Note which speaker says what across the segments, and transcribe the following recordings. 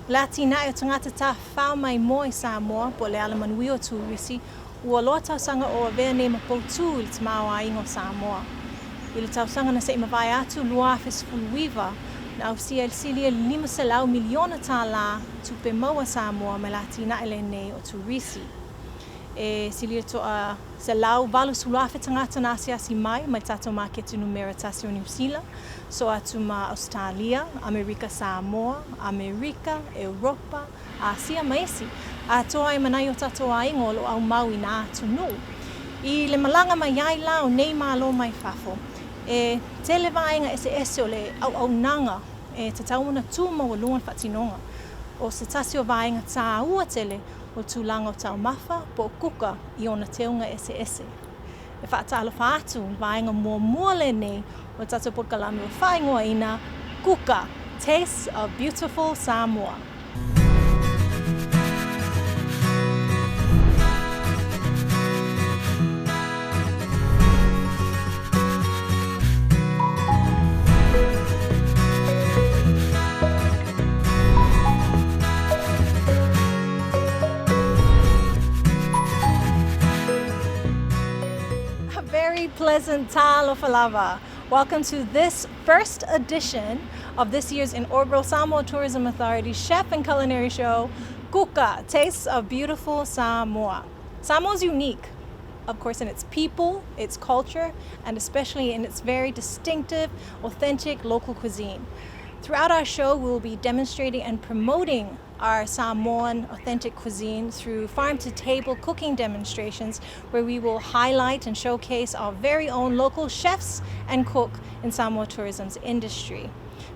Speaker 1: Latina e tangata ta whao mai moi Samoa po le ala manui o tūrisi ua loa tausanga o a vea ne mapoutu i le tamao a ingo Samoa. I le tausanga na se imawai atu lua fesfuluiva na au sia il silia 5 miliona tā la tupe maua Samoa me Latina ele nei o tūrisi. E silia toa se lau valu sulafe tangata na asiasi mai tato maketu numera tasio New Zealand, so atu ma Australia, Amerika Samoa, Amerika, Europa, Asia maisi. A toa e manai o tato a ingolo au mau ina atu nu. I le malanga mai ai lau nei malo mai fafo. E tele vaenga ese o le au nanga e te taumuna tūma o luan whatinonga. O se tasio vaenga tā ua tele o tūlanga o tau mafa po KUKA i ona teunga ese. E whaatalo whaatu vaenga mua le nei o tato podkalami o whaingoa ina KUKA, Taste of Beautiful Samoa. Pleasant Poulava. Welcome to this first edition of this year's inaugural Samoa Tourism Authority Chef and Culinary Show, KUKA, Tastes of Beautiful Samoa. Samoa is unique, of course, in its people, its culture, and especially in its very distinctive, authentic local cuisine. Throughout our show, we will be demonstrating and promoting our Samoan authentic cuisine through farm-to-table cooking demonstrations where we will highlight and showcase our very own local chefs and cook in Samoa tourism's industry.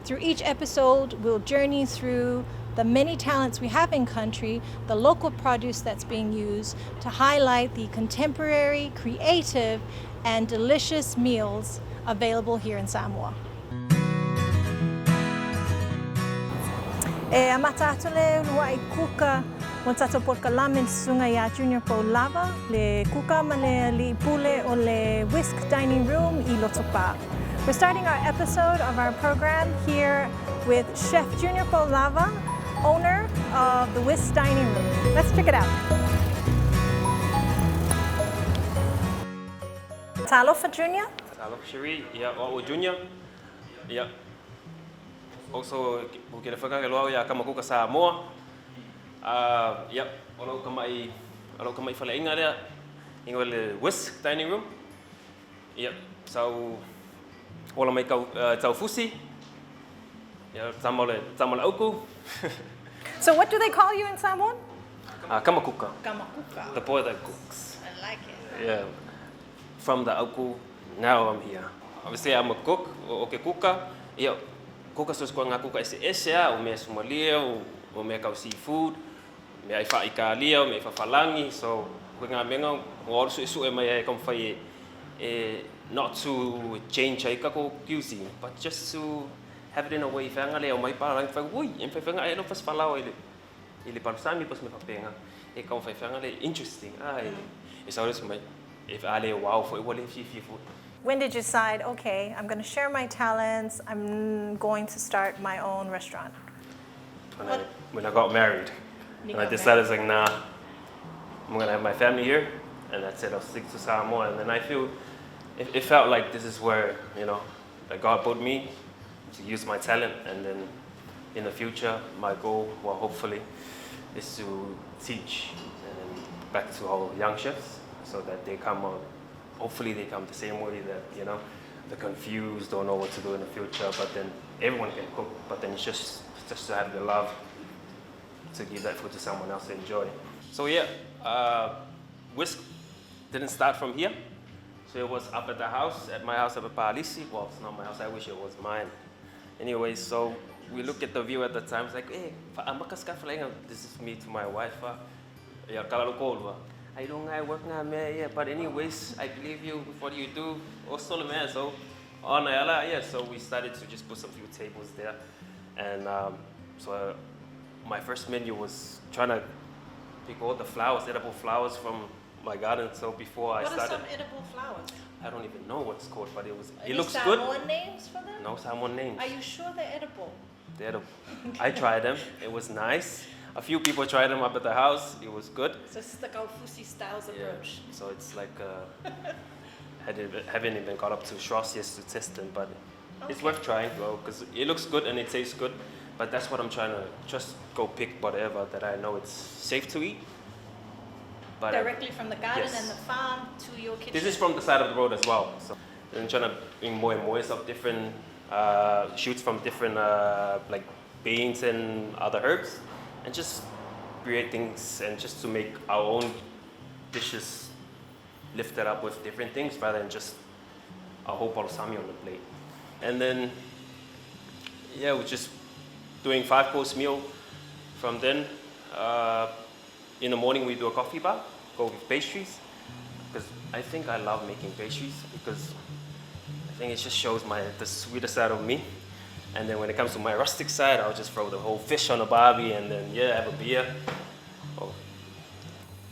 Speaker 1: Through each episode, we'll journey through the many talents we have in country, the local produce that's being used to highlight the contemporary, creative, and delicious meals available here in Samoa. E amata atu le lua I KUKA mo tato podkalami sunga ia Junior Poulava le KUKA ma le liipule o le Whisk dining room I Lotopa. We're starting our episode of our program here with Chef Junior Poulava, owner of the Whisk dining room. Let's check it out. Talofa Junior?
Speaker 2: Talofa Cherie, yeah, o Junior. Yeah. Also, porque le faka loa ya kama KUKA Samoa. Yep, olo kama fala inga le inga le Whisk dining room. Yep, so ola mai kau tau fusi. Yeah, tamole auku.
Speaker 1: So what do they call you in Samoan?
Speaker 2: Kama KUKA.
Speaker 1: Kama KUKA.
Speaker 2: The boy that cooks.
Speaker 1: I like it.
Speaker 2: Yeah. From the auku, now I'm here. Obviously I'm a cook, okay KUKA. Yeah. KUKA sos ko nga KUKA ese o me Somalia o me kau seafood, me ai fa ikalia o me fa falangi, so ko nga menga o su e mai kom fai not to change ai ka ko cuisine, but just to have it in a way fa nga le o mai pa lang fa ui em fa nga ai lo fa falau ele parsami pos me fa penga e kom fa nga le interesting ai is always mai if ale wow for what if food.
Speaker 1: When did you decide, okay, I'm going to share my talents, I'm going to start my own restaurant?
Speaker 2: When I got married. And I decided, like, nah, I'm going to have my family here, and that's it, I'll stick to Samoa. And then I feel, it felt like this is where, you know, that God put me to use my talent, and then in the future, my goal, well, hopefully, is to teach and back to all young chefs so that they come on. Hopefully they come the same way that, you know, they're confused, don't know what to do in the future, but then everyone can cook, but then it's just to have the love to give that food to someone else to enjoy. So yeah, Whisk didn't start from here. So it was up at the house, at my house up at Palisi. Well, it's not my house, I wish it was mine. Anyway, so we look at the view at the time, it's like, hey, this is me to my wife. I don't work yeah, but anyways, I believe you, what you do, also man, so on yeah, so we started to just put some few tables there, and so my first menu was trying to pick all the flowers, edible flowers from my garden. So before I started,
Speaker 1: what are some edible flowers?
Speaker 2: I don't even know what it's called, but it looks
Speaker 1: good. Samoan names for them?
Speaker 2: No Samoan names.
Speaker 1: Are you sure they're edible?
Speaker 2: I tried them. It was nice. A few people tried them up at the house. It was good.
Speaker 3: So it's the Kaufusi styles approach.
Speaker 2: So it's like haven't even got up to Schross yet to test them, but it's worth trying though because it looks good and it tastes good. But that's what I'm trying to just go pick whatever that I know it's safe to eat. But
Speaker 3: directly from the garden and the farm to your kitchen.
Speaker 2: This is from the side of the road as well. So I'm trying to bring more and more of different shoots from different like beans and other herbs, and just create things and just to make our own dishes lifted up with different things rather than just a whole pot of sami on the plate. And then we're just doing 5-course meal. From then in the morning we do a coffee bar, go with pastries, because I think I love making pastries because I think it just shows the sweeter side of me. And then when it comes to my rustic side, I'll just throw the whole fish on a barbie and then have a beer.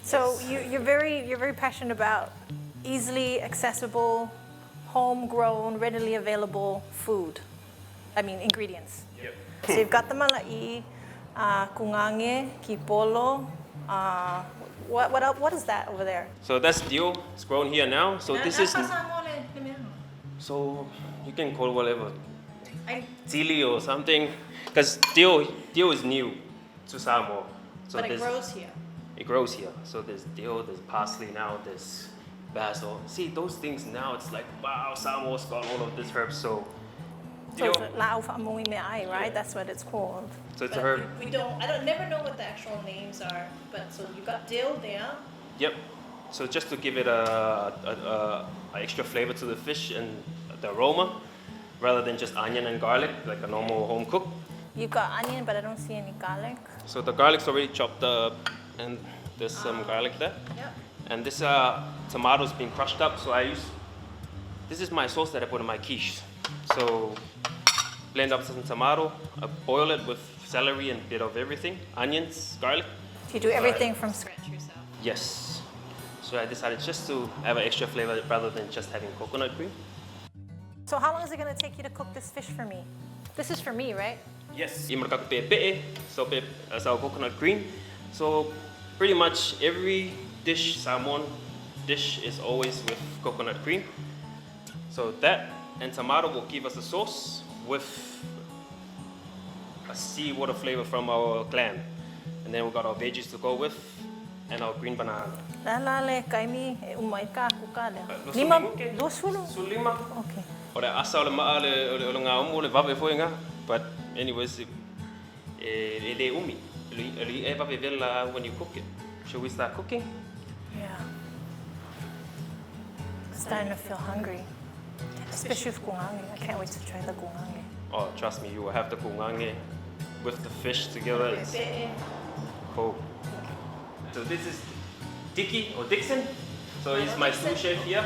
Speaker 1: So you're very passionate about easily accessible, homegrown, readily available food. I mean ingredients.
Speaker 2: Yep.
Speaker 1: So you've got the malai, kungange, kipolo. What is that over there?
Speaker 2: So that's dio. It's grown here now. So this is. So you can call whatever. Chili or something, because dio is new to Samoa. So
Speaker 3: but it grows here.
Speaker 2: It grows here. So there's dio, there's parsley now, there's basil. See those things now. It's like wow, Samoa's got all of this herbs. So dio.
Speaker 1: So it's lau fa'amui me'ai, right? That's what it's called.
Speaker 2: So it's a herb.
Speaker 3: I never know what the actual names are. But so you got dill there.
Speaker 2: Yep. So just to give it a extra flavor to the fish and the aroma, rather than just onion and garlic like a normal home cook.
Speaker 1: You've got onion, but I don't see any garlic.
Speaker 2: So the garlic's already chopped up, and there's some garlic there.
Speaker 3: Yep.
Speaker 2: And this tomato's been crushed up, so this is my sauce that I put in my quiche. So blend up some tomato, boil it with celery and a bit of everything, onions, garlic.
Speaker 1: You do everything from scratch.
Speaker 3: Scratch yourself.
Speaker 2: Yes. So I decided just to have an extra flavor rather than just having coconut cream.
Speaker 1: So how long is it going to take you to cook this fish for me? This is for me, right?
Speaker 2: Yes. So coconut cream. So pretty much every dish, Samoan dish, is always with coconut cream. So that and tomato will give us a sauce with a seawater flavor from our clam. And then we got our veggies to go with and our green banana.
Speaker 1: Lale kaimi umai ka kuka le.
Speaker 2: Lima,
Speaker 1: Lima,
Speaker 2: lima.
Speaker 1: Okay.
Speaker 2: Ora asa ole maa ole ngā umu ole vape foi ngā. But anyways, le umi. Le vape vela when you cook it. Should we start cooking?
Speaker 1: Yeah. Starting to feel hungry. Especially with kungange. I can't wait to try the kungange.
Speaker 2: Oh, trust me, you will have the kungange with the fish together. It's cool. So this is Dicky or Dixon. So he's my sous chef here.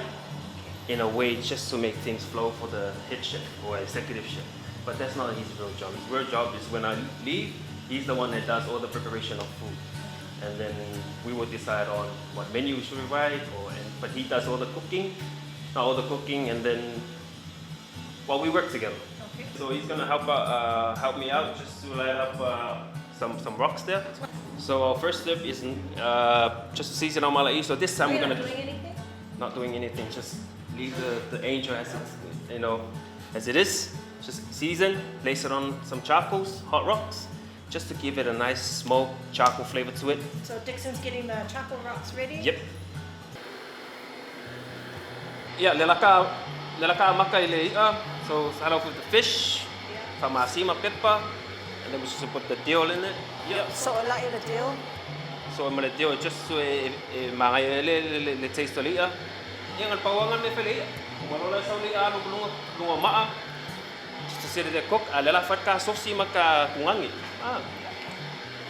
Speaker 2: In a way, just to make things flow for the head chef or executive chef. But that's not his real job. His real job is when I leave, he's the one that does all the preparation of food. And then we will decide on what menu should we write, but he does all the cooking, and then we work together.
Speaker 3: Okay.
Speaker 2: So he's gonna help me out just to light up some rocks there. So our first step is just to season our malai. So this time we're gonna not doing anything. Just leave the angel as it is. Just season, place it on some charcoals, hot rocks, just to give it a nice smoked charcoal flavor to it.
Speaker 3: So Dixon's getting the charcoal rocks ready?
Speaker 2: Yep. Yeah, lelaka maka ile so start off with the fish, famasima pepper, and then we just put the dill in it. Yep.
Speaker 1: So a lot of the dill?
Speaker 2: So I'm gonna dill just so mga le taste liya. Yang ang pawangan me pala. Kumalola sa liya lunga maa. Just to sit there cook, alela fatka sosi maka kungangi.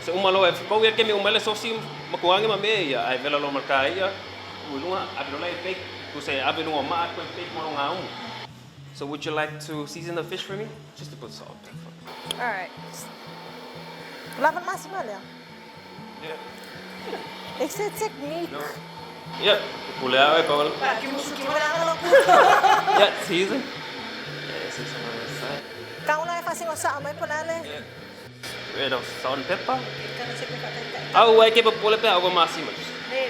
Speaker 2: So umalo if ko wer kemi umale sosi makungangi mame ya ai vela lo marka ya. Ulunga ablola bake to say abelunga maa ko bake mo nga um. So would you like to season the fish for me? Just to put salt.
Speaker 1: All right. Laban masmalya.
Speaker 2: Yeah.
Speaker 1: It's a technique.
Speaker 2: No. Yeah, Poulava call. Yeah, season. Yeah, season on the side.
Speaker 1: Kau na fazing sa mai polale.
Speaker 2: Red of salt and pepper.
Speaker 3: Kana se ko patenta.
Speaker 2: Oh, I keep a pull up over massimo.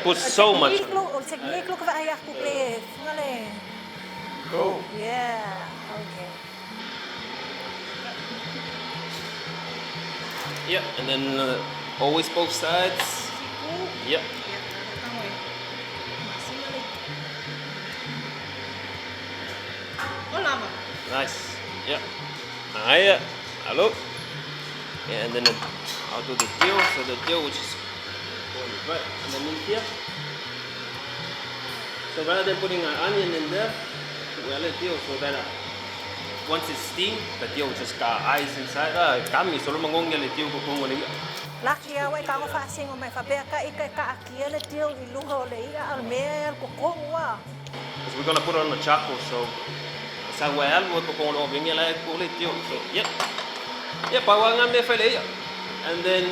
Speaker 2: Put so much.
Speaker 1: O technique lo ka ay aku play. Ngale.
Speaker 2: Go.
Speaker 1: Yeah. Okay.
Speaker 2: Yep, and then always both sides. Yep.
Speaker 3: Poulava.
Speaker 2: Nice. Yep. Yeah. Hello. Yeah, and then I'll do the deal. So the deal, which is going right underneath here. So rather than putting an onion in there, we'll let deal so that once it's steamed, the deal just got eyes inside. Kami solo mangongya le deal ko kungoli.
Speaker 1: Laki away ka ko fasing o may fabeka ika ka akia le deal iluho le ia almer ko kongwa.
Speaker 2: Because we're gonna put it on the charcoal, so sa well we ko kong lo bingya la ko le deal. So yep. Yeah, pawang me fele. And then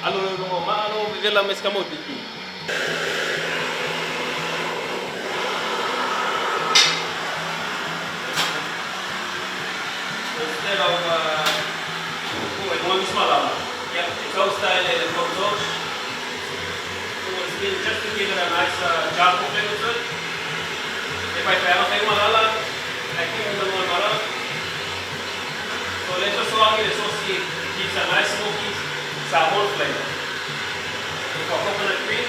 Speaker 2: alo lo ma alo vivela meskamotiki. Instead of one small yeah, it's all style and sauce. So it's been just to give it a nice charcoal flavor to it. If I have a malala, I think I'm going to so let's just allow the sauce it gives a nice smoky Samoan flavor. With our coconut cream.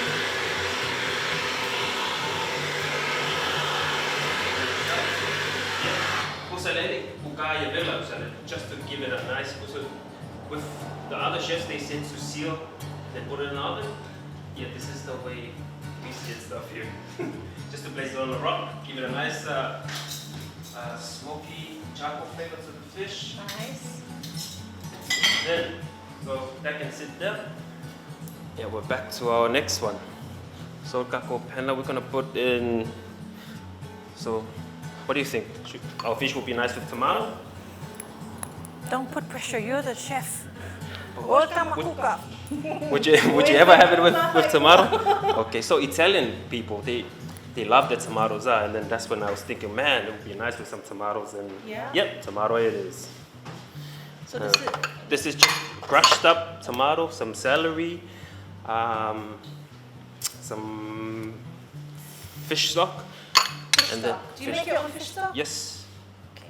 Speaker 2: Just to give it a nice, with the other chefs they said to seal, they put it in the oven. Yeah, this is the way we seal stuff here. Just to place it on the rock, give it a nice smoky charcoal flavor to the fish.
Speaker 3: Nice.
Speaker 2: Then, so that can sit there. Yeah, we're back to our next one. So kako panna we're gonna put in. So, what do you think? Our fish will be nice with tomato.
Speaker 1: Don't put pressure, you're the chef. Welcome KUKA.
Speaker 2: Would you ever have it with tomato? Okay, so Italian people they love the tomatoes, and then that's when I was thinking, man, it would be nice with some tomatoes, and
Speaker 3: Yeah.
Speaker 2: yep, tomato it is.
Speaker 3: So
Speaker 2: This is just crushed up tomato, some celery, some fish stock, and then
Speaker 3: do you make your own fish stock?
Speaker 2: yes.
Speaker 3: Okay.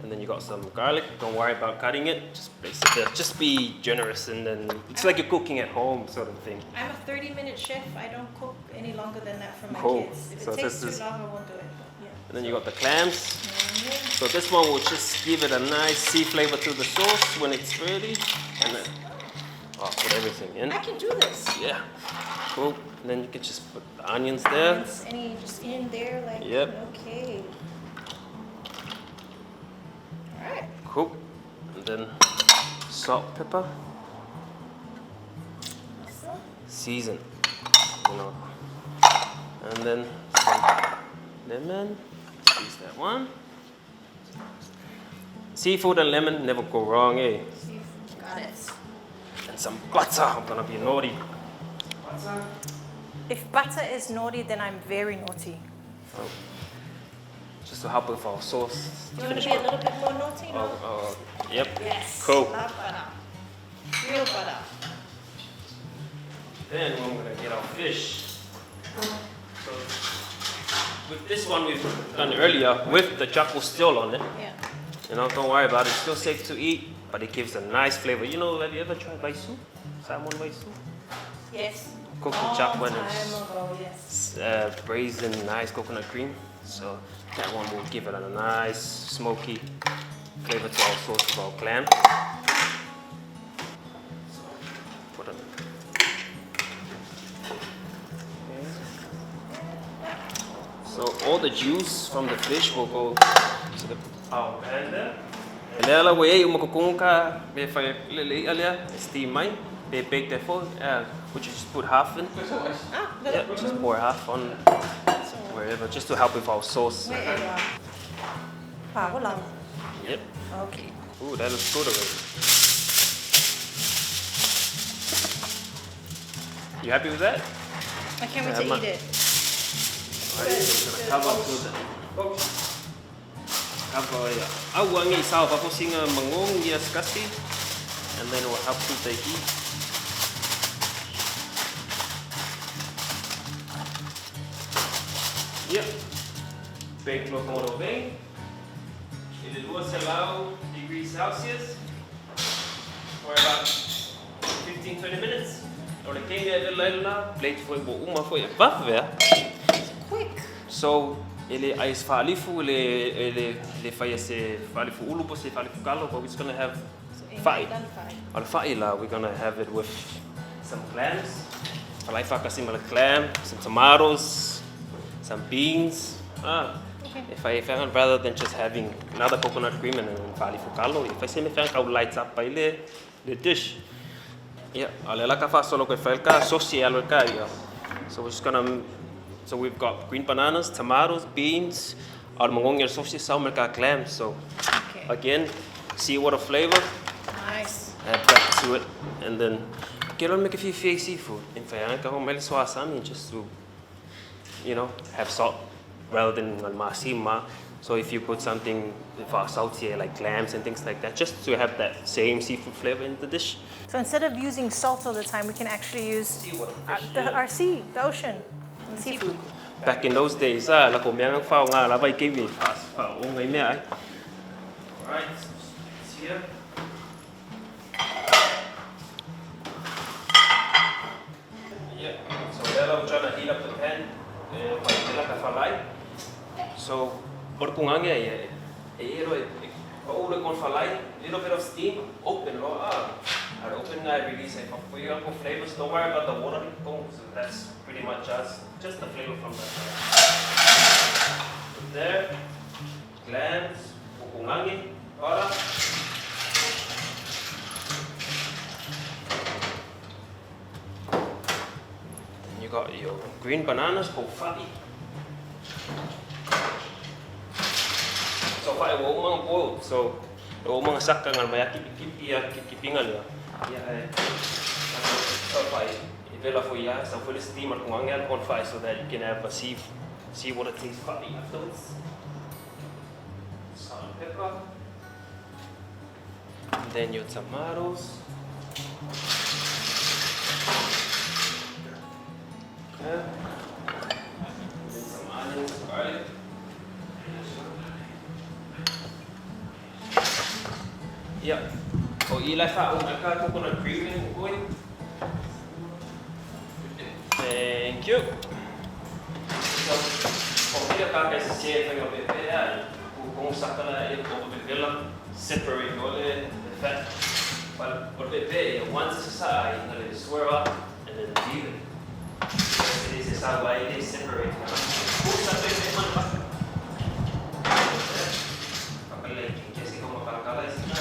Speaker 2: And then you got some garlic. Don't worry about cutting it. Just place it there. Just be generous, and then it's like you're cooking at home, sort of thing.
Speaker 3: I'm a 30-minute chef. I don't cook any longer than that for my
Speaker 2: Cool.
Speaker 3: kids. If
Speaker 2: So
Speaker 3: it takes
Speaker 2: this is-
Speaker 3: too long, I won't do it. But yeah.
Speaker 2: And then you got the clams. So this one will just give it a nice sea flavor to the sauce when it's ready. And then put everything in.
Speaker 3: I can do this.
Speaker 2: Yeah. Cool. And then you can just put the onions there.
Speaker 3: It's any just in there, like.
Speaker 2: Yep.
Speaker 3: Okay. All right.
Speaker 2: Cool. And then salt, pepper, season. You know. And then some lemon. Squeeze that one. Seafood and lemon never go wrong, eh?
Speaker 3: Got it.
Speaker 2: And some butter. I'm gonna be naughty. Butter.
Speaker 1: If butter is naughty, then I'm very naughty.
Speaker 2: Oh. Just to help with our sauce.
Speaker 3: You want to be a little bit more naughty, no?
Speaker 2: Yep.
Speaker 3: Yes.
Speaker 2: Cool.
Speaker 3: Love butter. Real butter.
Speaker 2: Then we're gonna get our fish. So with this one we've done earlier with the charcoal still on it.
Speaker 3: Yeah.
Speaker 2: You know, don't worry about it. It's still safe to eat, but it gives a nice flavor. You know, have you ever tried vaisu? Salmon vaisu?
Speaker 3: Yes.
Speaker 2: Cooked with chakwan
Speaker 3: Time
Speaker 2: and
Speaker 3: ago, yes.
Speaker 2: braised in nice coconut cream. So that one will give it a nice smoky flavor to our sauce with our clam. So put it. So all the juice from the fish will go to the our pan there. Lela we umakukunga be fa lele alia steam mai be bake that for would you just put half in? Yeah, just pour half on wherever just to help with our sauce. Yep.
Speaker 3: Okay.
Speaker 2: Ooh, that looks good already. You happy with that?
Speaker 3: I can't wait to eat it.
Speaker 2: Alright, so I'm gonna cover to the Awangi sao paposinga mangong yes kasi, and then it will help with the heat. Yep. Bake locomotive bem. Ele duas degrees Celsius for about 15-20 minutes. Ora quem é lá, plate foi uma foi vafver.
Speaker 3: Quick.
Speaker 2: So ele ais falifu ele faz esse falifu ulu você falifu kalo, but we're just gonna have fai. Ora fai lá, we're gonna have it with some clams. I like fakasim clam, some tomatoes, some beans.
Speaker 3: Okay.
Speaker 2: If I found rather than just having another coconut cream and falifu kalo, if I say me found I would light up by the dish. Yeah, alela ka fa solo ko felka social ka. So we're just gonna. So we've got green bananas, tomatoes, beans, almongong sauce, salmon, clams. So again, see what a flavor.
Speaker 3: Nice.
Speaker 2: Add back to it, and then get on make a few fake seafood. In fact, I can just to, have salt rather than masima. So if you put something salty like clams and things like that, just to have that same seafood flavor in the dish.
Speaker 1: So instead of using salt all the time, we can actually use our sea, the ocean. Seafood.
Speaker 2: Back in those days, la komiang phao nga la bai ke vi phao ngai me ai. Alright, it's here. Yeah, so now we're trying to heat up the pan. Para ka falai. So, por kungang e ro kon falai, little bit of steam, open lo I open I release it. For your flavors, don't worry about the water. So that's pretty much just the flavor from that. Put there, clams, pukungangi, ora. Then you got your green bananas, pofai. So fai wo umang boiled. So wo umang sakka ngal mayaki kipingal ya. Yeah, so fai. So for the steamer, on fire so that you can have see what it tastes like afterwards. Salt and pepper. And then your tomatoes. Okay. And then some onions, garlic. Yeah. Oh, you like that coconut cream in boy? Thank you. So, for here, I can say if I prepare, kung sakala yung overdevelop, separate all the fat. But for prepare, once it's aside, you let it swirl up and then leave it. So this is how I separate. Kung sa prepare man pa. Kapag kasi kung makalakala is na.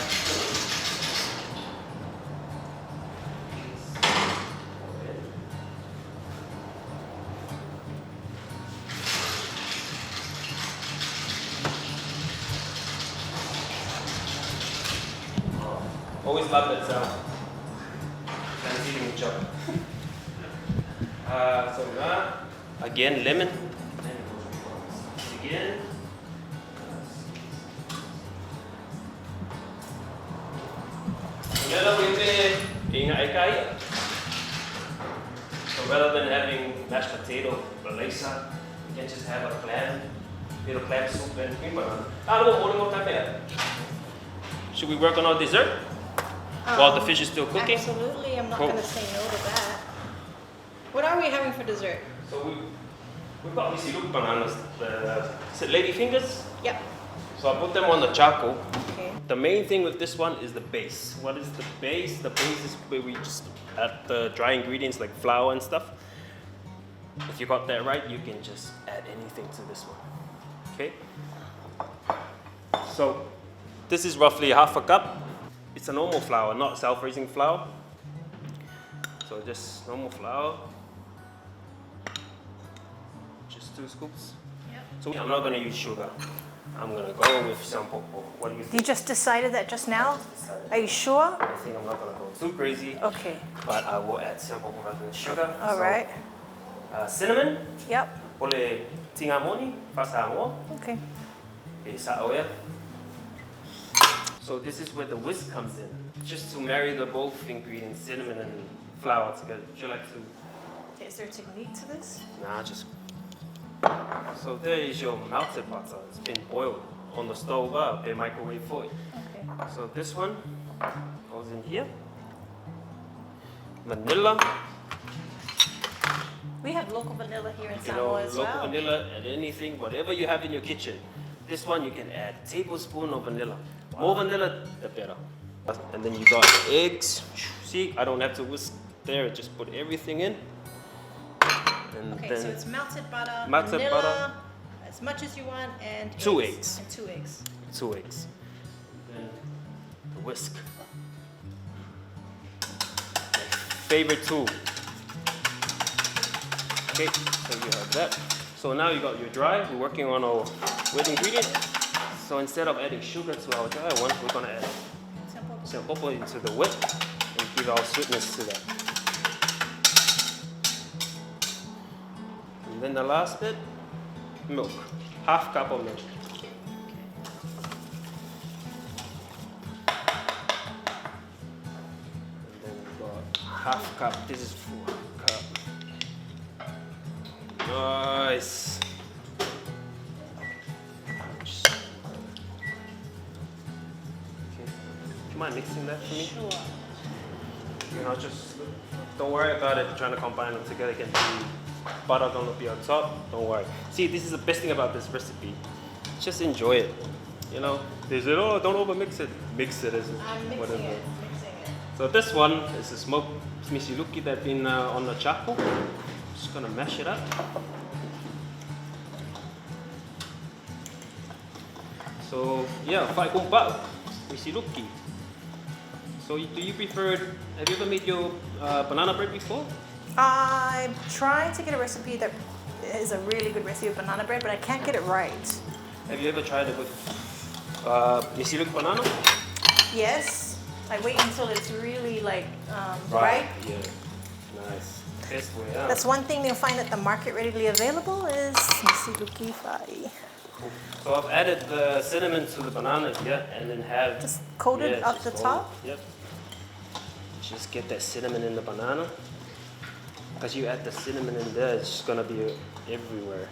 Speaker 2: Always love that sound. And eating each other. So now, again, lemon. Again. So rather than having mashed potato, balesa, you can just have a clam, little clam soup and cream banana. Should we work on our dessert? While the fish is still cooking?
Speaker 3: Absolutely, I'm not going to say no to that. What are we having for dessert?
Speaker 2: So we've got these little bananas, is it lady fingers?
Speaker 3: Yep.
Speaker 2: So I put them on the charcoal.
Speaker 3: Okay.
Speaker 2: The main thing with this one is the base. What is the base? The base is where we just add the dry ingredients like flour and stuff. If you got that right, you can just add anything to this one. Okay? So this is roughly half a cup. It's a normal flour, not self-raising flour. So just normal flour. Just 2 scoops.
Speaker 3: Yep.
Speaker 2: So I'm not going to use sugar. I'm going to go with some popo. What do you think?
Speaker 1: You just decided that just now? Are you sure?
Speaker 2: I think I'm not going to go too crazy.
Speaker 1: Okay.
Speaker 2: But I will add some popo rather than sugar.
Speaker 1: All right.
Speaker 2: Cinnamon.
Speaker 1: Yep.
Speaker 2: Ole tingamoni, fa Samoa.
Speaker 1: Okay.
Speaker 2: Sa oya. So this is where the whisk comes in, just to marry the both ingredients, cinnamon and flour together. Would you like to?
Speaker 1: Okay, is there a technique to this?
Speaker 2: Nah, just. So there is your melted butter. It's been boiled on the stove up, in microwave for it.
Speaker 1: Okay.
Speaker 2: So this one goes in here. Vanilla.
Speaker 1: We have local vanilla here in
Speaker 2: You
Speaker 1: Samoa
Speaker 2: know,
Speaker 1: as
Speaker 2: local
Speaker 1: well.
Speaker 2: vanilla and anything, whatever you have in your kitchen. This one you can add a tablespoon of vanilla. More vanilla, the better. And then you got the eggs. See, I don't have to whisk there. Just put everything in. And
Speaker 3: Okay,
Speaker 2: then
Speaker 3: so it's melted butter,
Speaker 2: melted
Speaker 3: vanilla,
Speaker 2: butter.
Speaker 3: as much as you want, and
Speaker 2: 2 eggs.
Speaker 3: And 2 eggs.
Speaker 2: 2 eggs. Then the whisk. My favorite tool. Okay, so you have that. So now you got your dry. We're working on our wet ingredient. So instead of adding sugar to our dry one, we're gonna add some popo into the wet and give our sweetness to that. And then the last bit, milk. 1/2 cup of milk. And then we got 1/2 cup. This is 4 cup. Nice. Okay. Do you mind mixing that for me?
Speaker 3: Sure.
Speaker 2: You know, just don't worry about it. Trying to combine them together can be butter gonna be on top. Don't worry. See, this is the best thing about this recipe. Just enjoy it. You know, they said, oh, don't over mix it. Mix it as
Speaker 3: I'm
Speaker 2: whatever.
Speaker 3: mixing it.
Speaker 2: So this one is a smoked misiluki that's been on the charcoal. Just gonna mash it up. So yeah, whai kumpau, misiluki. So do you prefer? Have you ever made your banana bread before?
Speaker 1: I'm trying to get a recipe that is a really good recipe of banana bread, but I can't get it right.
Speaker 2: Have you ever tried it with misiluki banana?
Speaker 1: Yes, I wait until it's really like ripe.
Speaker 2: Yeah. Nice. Best way out.
Speaker 1: That's one thing you'll find at the market readily available is misiluki fai.
Speaker 2: So I've added the cinnamon to the banana here, and then have
Speaker 1: Just coat it up
Speaker 2: just
Speaker 1: the
Speaker 2: coat
Speaker 1: top.
Speaker 2: it. Yep. Just get that cinnamon in the banana. Because you add the cinnamon in there, it's just gonna be everywhere.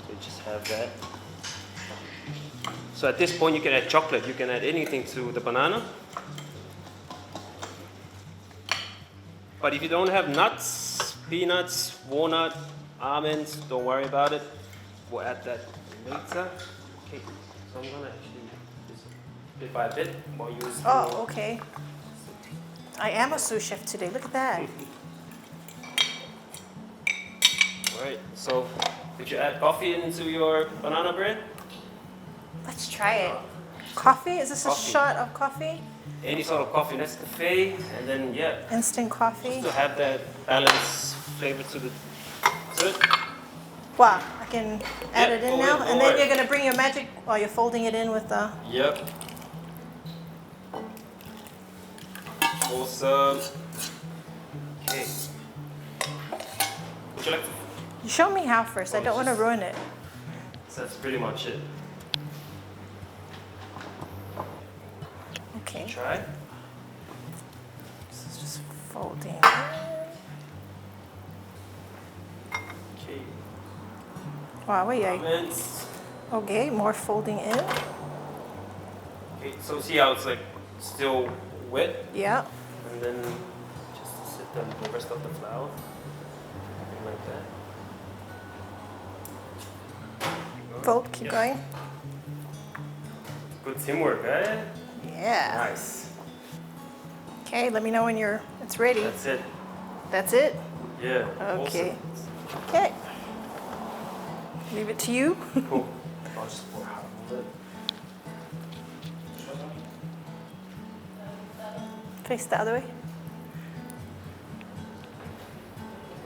Speaker 2: So you just have that. So at this point, you can add chocolate. You can add anything to the banana. But if you don't have nuts, peanuts, walnut, almonds, don't worry about it. We'll add that later. Okay, so I'm gonna actually just bit by bit while you.
Speaker 1: Oh, okay. I am a sous chef today. Look at that.
Speaker 2: Alright, so did you add coffee into your banana bread?
Speaker 1: Let's try it. Coffee? Is this a
Speaker 2: Coffee.
Speaker 1: shot of coffee?
Speaker 2: Any sort of coffee, Nescafe, and then yeah,
Speaker 1: Instant coffee?
Speaker 2: to have that balanced flavor to it.
Speaker 1: Wow, I can add it in
Speaker 2: go
Speaker 1: now.
Speaker 2: ahead,
Speaker 1: And
Speaker 2: go
Speaker 1: then
Speaker 2: ahead.
Speaker 1: you're gonna bring your magic while you're folding it in with the.
Speaker 2: Yep. Awesome. Okay. Would you like to?
Speaker 1: You show me how first. I don't want to ruin it.
Speaker 2: So that's pretty much it.
Speaker 1: Okay.
Speaker 2: Try.
Speaker 1: This is just folding.
Speaker 2: Okay.
Speaker 1: Wow, wait,
Speaker 2: Almonds.
Speaker 1: okay, more folding in.
Speaker 2: Okay, so see how it's like still wet,
Speaker 1: Yeah.
Speaker 2: and then just sit the rest of the flour, and like that.
Speaker 1: Fold, keep
Speaker 2: Yep.
Speaker 1: going.
Speaker 2: Good teamwork, eh?
Speaker 1: Yeah.
Speaker 2: Nice.
Speaker 1: Okay, let me know when it's ready.
Speaker 2: That's it.
Speaker 1: That's it?
Speaker 2: Yeah.
Speaker 1: Okay.
Speaker 2: Awesome.
Speaker 1: Okay. Leave it to you.
Speaker 2: Cool. I'll just pour half of it.
Speaker 1: Face the other way.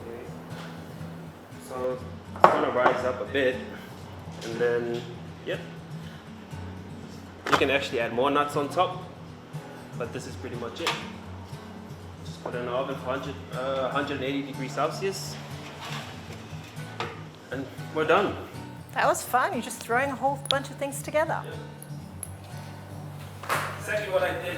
Speaker 2: Okay. So it's gonna rise up a bit, and then yep. You can actually add more nuts on top, but this is pretty much it. Just put it in the oven for 180 degrees Celsius, and we're done.
Speaker 1: That was fun. You're just throwing a whole bunch of things together.
Speaker 2: Yeah. exactly what I did.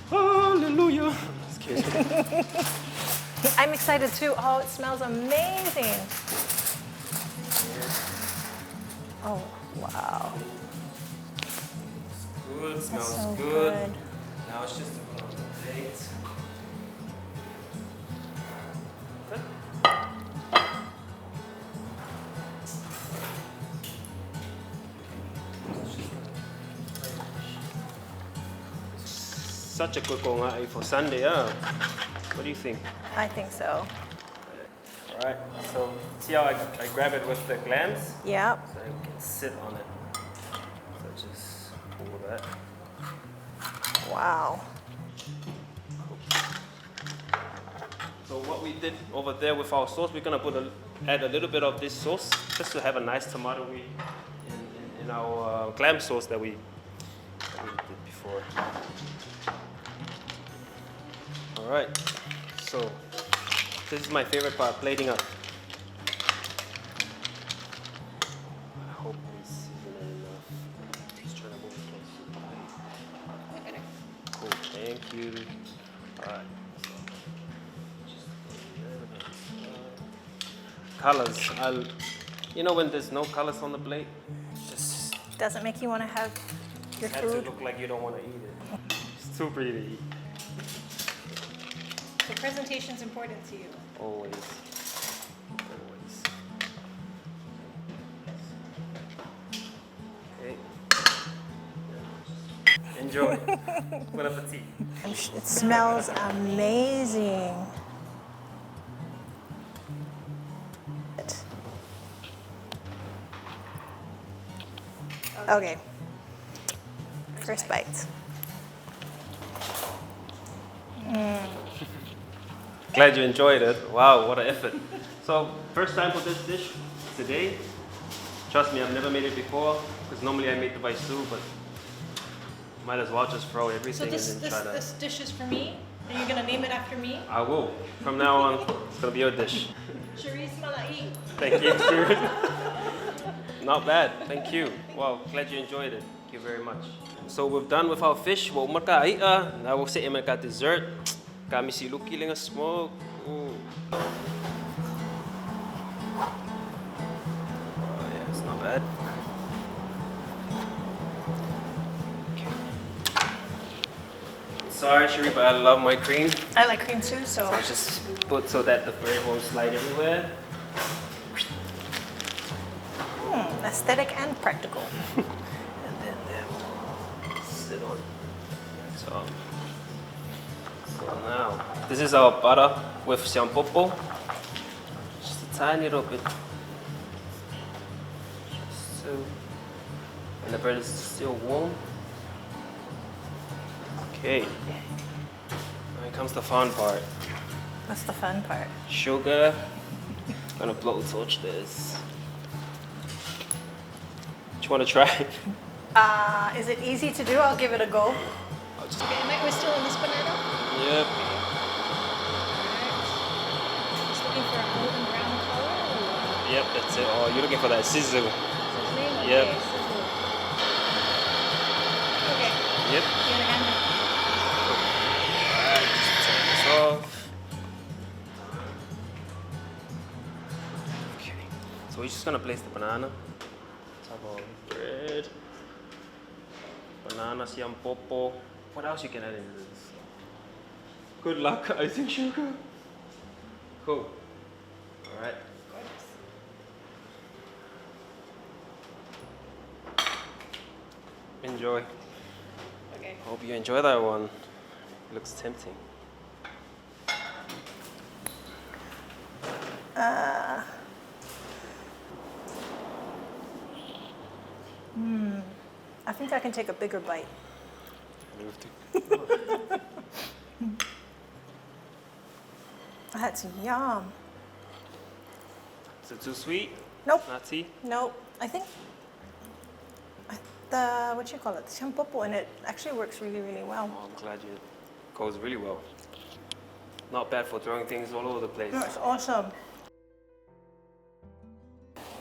Speaker 2: Hallelujah. Excuse me.
Speaker 1: I'm excited too. Oh, it smells amazing. Oh, wow.
Speaker 2: Good, smells
Speaker 1: so
Speaker 2: good.
Speaker 1: good.
Speaker 2: Now it's just to put on the plate. Good. Such a good kongai for Sunday, huh? What do you think?
Speaker 1: I think so.
Speaker 2: Alright, so see how I grab it with the clams?
Speaker 1: Yep.
Speaker 2: So I can sit on it. So just pull that.
Speaker 1: Wow.
Speaker 2: So what we did over there with our sauce, we're gonna add a little bit of this sauce just to have a nice tomato in our clam sauce that we did before. All right, so this is my favorite part, plating up. I hope we season it enough. Just try to move it close. Cool, thank you. All right. Colors. You know when there's no colors on the plate, just
Speaker 1: Doesn't make you want to have your
Speaker 2: has to
Speaker 1: food.
Speaker 2: look like you don't want to eat it. It's too pretty to eat.
Speaker 3: So presentation's important to you.
Speaker 2: Always. Always. Okay. Enjoy. Bon appetit.
Speaker 1: It smells amazing. Okay. First bite.
Speaker 2: Glad you enjoyed it. Wow, what an effort. So, first time for this dish today. Trust me, I've never made it before, because normally I make the baisu, but might as well just throw
Speaker 3: So
Speaker 2: everything
Speaker 3: this
Speaker 2: and then try to...
Speaker 3: this dish is for me? Are you gonna name it after me?
Speaker 2: I will. From now on, it's gonna be your dish.
Speaker 3: Cherise Malai.
Speaker 2: Thank you, sir. Not bad, thank you. Wow, glad you enjoyed it. Thank you very much. So we're done with our fish. Now we'll sit in our dessert. Kami si Lucky lang smoke. Ooh. Oh yeah, it's not bad. Sorry, Sherry, but I love my cream.
Speaker 1: I like cream too, so.
Speaker 2: I just put so that the bread won't slide everywhere.
Speaker 1: Aesthetic and practical.
Speaker 2: And then we'll sit on. So now, this is our butter with siampopo. Just a tiny little bit. Just so. And the bread is still warm. Okay. Now here comes the fun part.
Speaker 1: That's the fun part.
Speaker 2: Sugar. Gonna blowtorch this. Do you want to try?
Speaker 1: Is it easy to do? I'll give it a go.
Speaker 3: Okay, we're still in this banana?
Speaker 2: Yep.
Speaker 3: Just looking for a golden brown color or what?
Speaker 2: Yep, that's it. Oh, you're looking for that sizzle.
Speaker 3: Sizzling?
Speaker 2: Yep.
Speaker 3: Okay, sizzle. Okay.
Speaker 2: Yep.
Speaker 3: You gonna hand me?
Speaker 2: Alright, just turn this off. Okay. So we're just gonna place the banana. Top of bread. Banana, siampopo. What else you can add into this? Good luck, icing sugar. Cool. Alright. Enjoy.
Speaker 3: Okay.
Speaker 2: Hope you enjoy that one. Looks tempting.
Speaker 1: I think I can take a bigger bite. That's yum.
Speaker 2: Is it too sweet?
Speaker 1: Nope.
Speaker 2: Nutty?
Speaker 1: Nope. I think what you call it, champopo, and it actually works really, really well.
Speaker 2: Oh, I'm glad it goes really well. not bad for throwing things all over the place.
Speaker 1: That's awesome.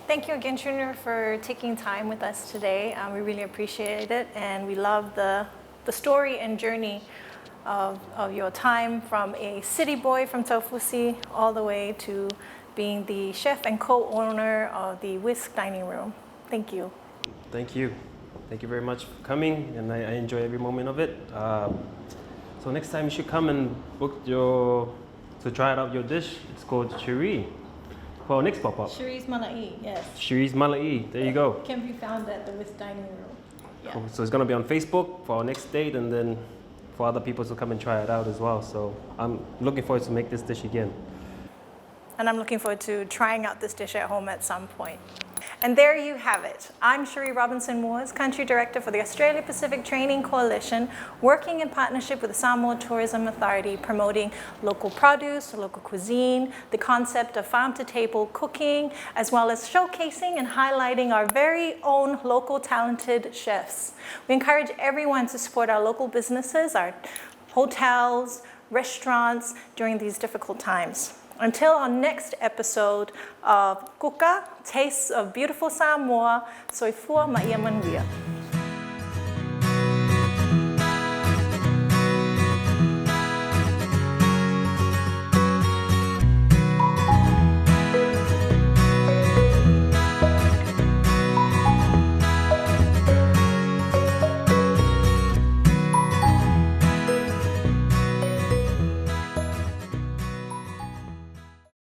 Speaker 1: Thank you again, Junior, for taking time with us today. We really appreciate it, and we love the story and journey of your time from a city boy from Taufusi all the way to being the chef and co-owner of the Whisk dining room. Thank you.
Speaker 2: Thank you. Thank you very much for coming, and I enjoy every moment of it. So next time you should come and book to try out your dish. It's called Chiri for our next pop-up.
Speaker 1: Chiri's Mala'i, yes.
Speaker 2: Chiri's Mala'i, there you go.
Speaker 1: Can be found at the Whisk dining room. Yeah.
Speaker 2: Cool. So it's gonna be on Facebook for our next date, and then for other people to come and try it out as well. So I'm looking forward to make this dish again.
Speaker 1: And I'm looking forward to trying out this dish at home at some point. And there you have it. I'm Cherie Robinson-Moores, Country Director for the Australia Pacific Training Coalition, working in partnership with the Samoa Tourism Authority, promoting local produce, local cuisine, the concept of farm-to-table cooking, as well as showcasing and highlighting our very own local talented chefs. We encourage everyone to support our local businesses, our hotels, restaurants during these difficult times. Until our next episode of KUKA, Tastes of Beautiful Samoa, soifua maia manuia.